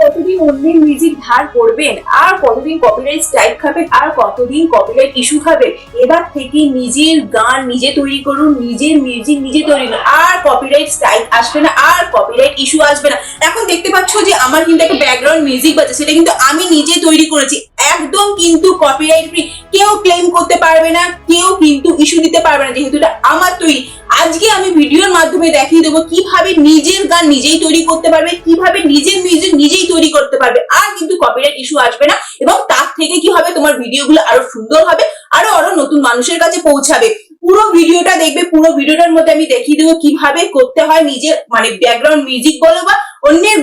কতদিন অন্যের মিউজিক ধার করবেন, আর কতদিন কপিরাইট স্ট্রাইক খাবেন, আর কতদিন কপিরাইট ইস্যু খাবেন? এবার থেকে নিজের গান নিজে তৈরি করুন, নিজের মিউজিক নিজে তৈরি করুন, আর কপিরাইট স্ট্রাইক আসবে না, আর কপিরাইট ইস্যু আসবে না। এখন দেখতে পাচ্ছ যে আমার কিন্তু একটা ব্যাকগ্রাউন্ড মিউজিক বাজে, সেটা কিন্তু আমি নিজে তৈরি করেছি, একদম কিন্তু কপিরাইট ফ্রি। কেউ ক্লেম করতে পারবে না, কেউ কিন্তু ইস্যু দিতে পারবে না, যেহেতু এটা আমার তৈরি। আজকে আমি ভিডিওর মাধ্যমে দেখিয়ে দেবো কিভাবে নিজের গান নিজেই তৈরি করতে পারবে, কিভাবে নিজের মিউজিক নিজেই তৈরি করতে পারবে, আর কিন্তু কপিরাইট ইস্যু আসবে না। এবং তার থেকে কি হবে, তোমার ভিডিওগুলো আরো সুন্দর হবে, আরো আরো নতুন মানুষের কাছে পৌঁছাবে। পুরো ভিডিওটা দেখবে, পুরো ভিডিওটার মধ্যে আমি দেখিয়ে দেবো কিভাবে করতে হয় নিজের ব্যাকগ্রাউন্ড মিউজিক বলো বা অন্যের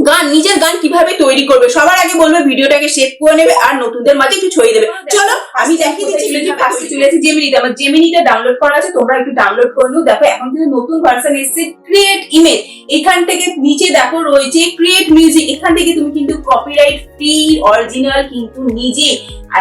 গান, নিজের গান কিভাবে তৈরি করবে। সবার আগে বলবে ভিডিওটাকে সেভ করে নেবে আর নতুনদের মাঝে একটু ছড়িয়ে দেবে। চলো আমি দেখিয়ে দিচ্ছি। ফার্স্টে চলে এসেছি জেমিনিতে, আমার জেমিনিটা ডাউনলোড করা আছে, তোমরা একটু ডাউনলোড করে নিও। দেখো এখন কিন্তু নতুন ভার্সন এসেছে ক্রিয়েট ইমেজ। এখান থেকে নিচে দেখো রয়েছে ক্রিয়েট মিউজিক। এখান থেকে তুমি কিন্তু কপিরাইট ফ্রি অরিজিনাল কিন্তু নিজে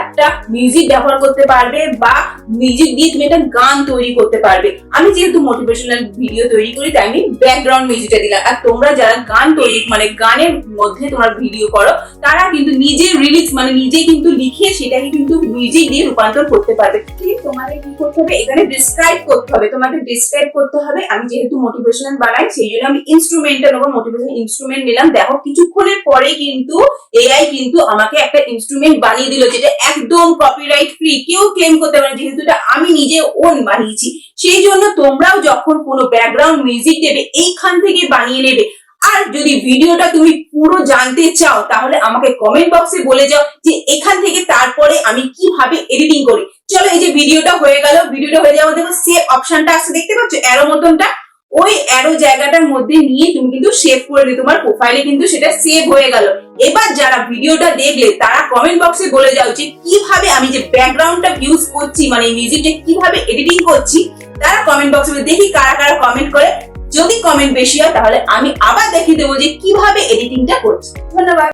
একটা মিউজিক ব্যবহার করতে পারবে, বা মিউজিক দিয়ে তুমি একটা গান তৈরি করতে পারবে। আমি যেহেতু মোটিভেশনাল ভিডিও তৈরি করি, তাই আমি ব্যাকগ্রাউন্ড মিউজিকটা দিলাম। আর তোমরা যারা গান তৈরি গানের মধ্যে তোমরা ভিডিও করো, তারা কিন্তু নিজের রিলিক্স নিজে কিন্তু লিখে সেটাকে কিন্তু মিউজিক দিয়ে রূপান্তর করতে পারবে। তোমাদের কি করতে হবে, এখানে ডিসক্রাইব করতে হবে, তোমাদের ডিসক্রাইব করতে হবে। আমি যেহেতু মোটিভেশনাল বানাই, সেই জন্য আমি ইনস্ট্রুমেন্টাল নেবো, মোটিভেশনাল ইনস্ট্রুমেন্ট নিলাম। দেখো কিছুক্ষণের পরে কিন্তু এআই কিন্তু আমাকে একটা ইনস্ট্রুমেন্ট বানিয়ে দিল, যেটা একদম কপিরাইট ফ্রি, কেউ ক্লেম করতে পারে, যেহেতু এটা আমি নিজে ওন বানিয়েছি। সেই জন্য তোমরাও যখন কোনো ব্যাকগ্রাউন্ড মিউজিক দেবে, এইখান থেকে বানিয়ে নেবে। আর যদি ভিডিওটা তুমি পুরো জানতে চাও, তাহলে আমাকে কমেন্ট বক্সে বলে যাও যে এখান থেকে তারপরে আমি কিভাবে এডিটিং করি। চলো, এই যে ভিডিওটা হয়ে গেল, ভিডিওটা হয়ে যাওয়ার দেখো সেভ অপশনটা আসছে, দেখতে পাচ্ছ অ্যারো মতনটা, ওই অ্যারো জায়গাটার মধ্যে নিয়ে তুমি কিন্তু সেভ করে দিও, তোমার প্রোফাইলে কিন্তু সেটা সেভ হয়ে গেল। এবার যারা ভিডিওটা দেখলে তারা কমেন্ট বক্সে বলে যাও যে কিভাবে আমি যে ব্যাকগ্রাউন্ডটা ইউজ করছি, মিউজিকটা কিভাবে এডিটিং করছি। তারা কমেন্ট বক্সে দেখি কারা কারা কমেন্ট করে। যদি কমেন্ট বেশি হয় তাহলে আমি আবার দেখিয়ে দেবো যে কিভাবে এডিটিংটা করছি। ধন্যবাদ।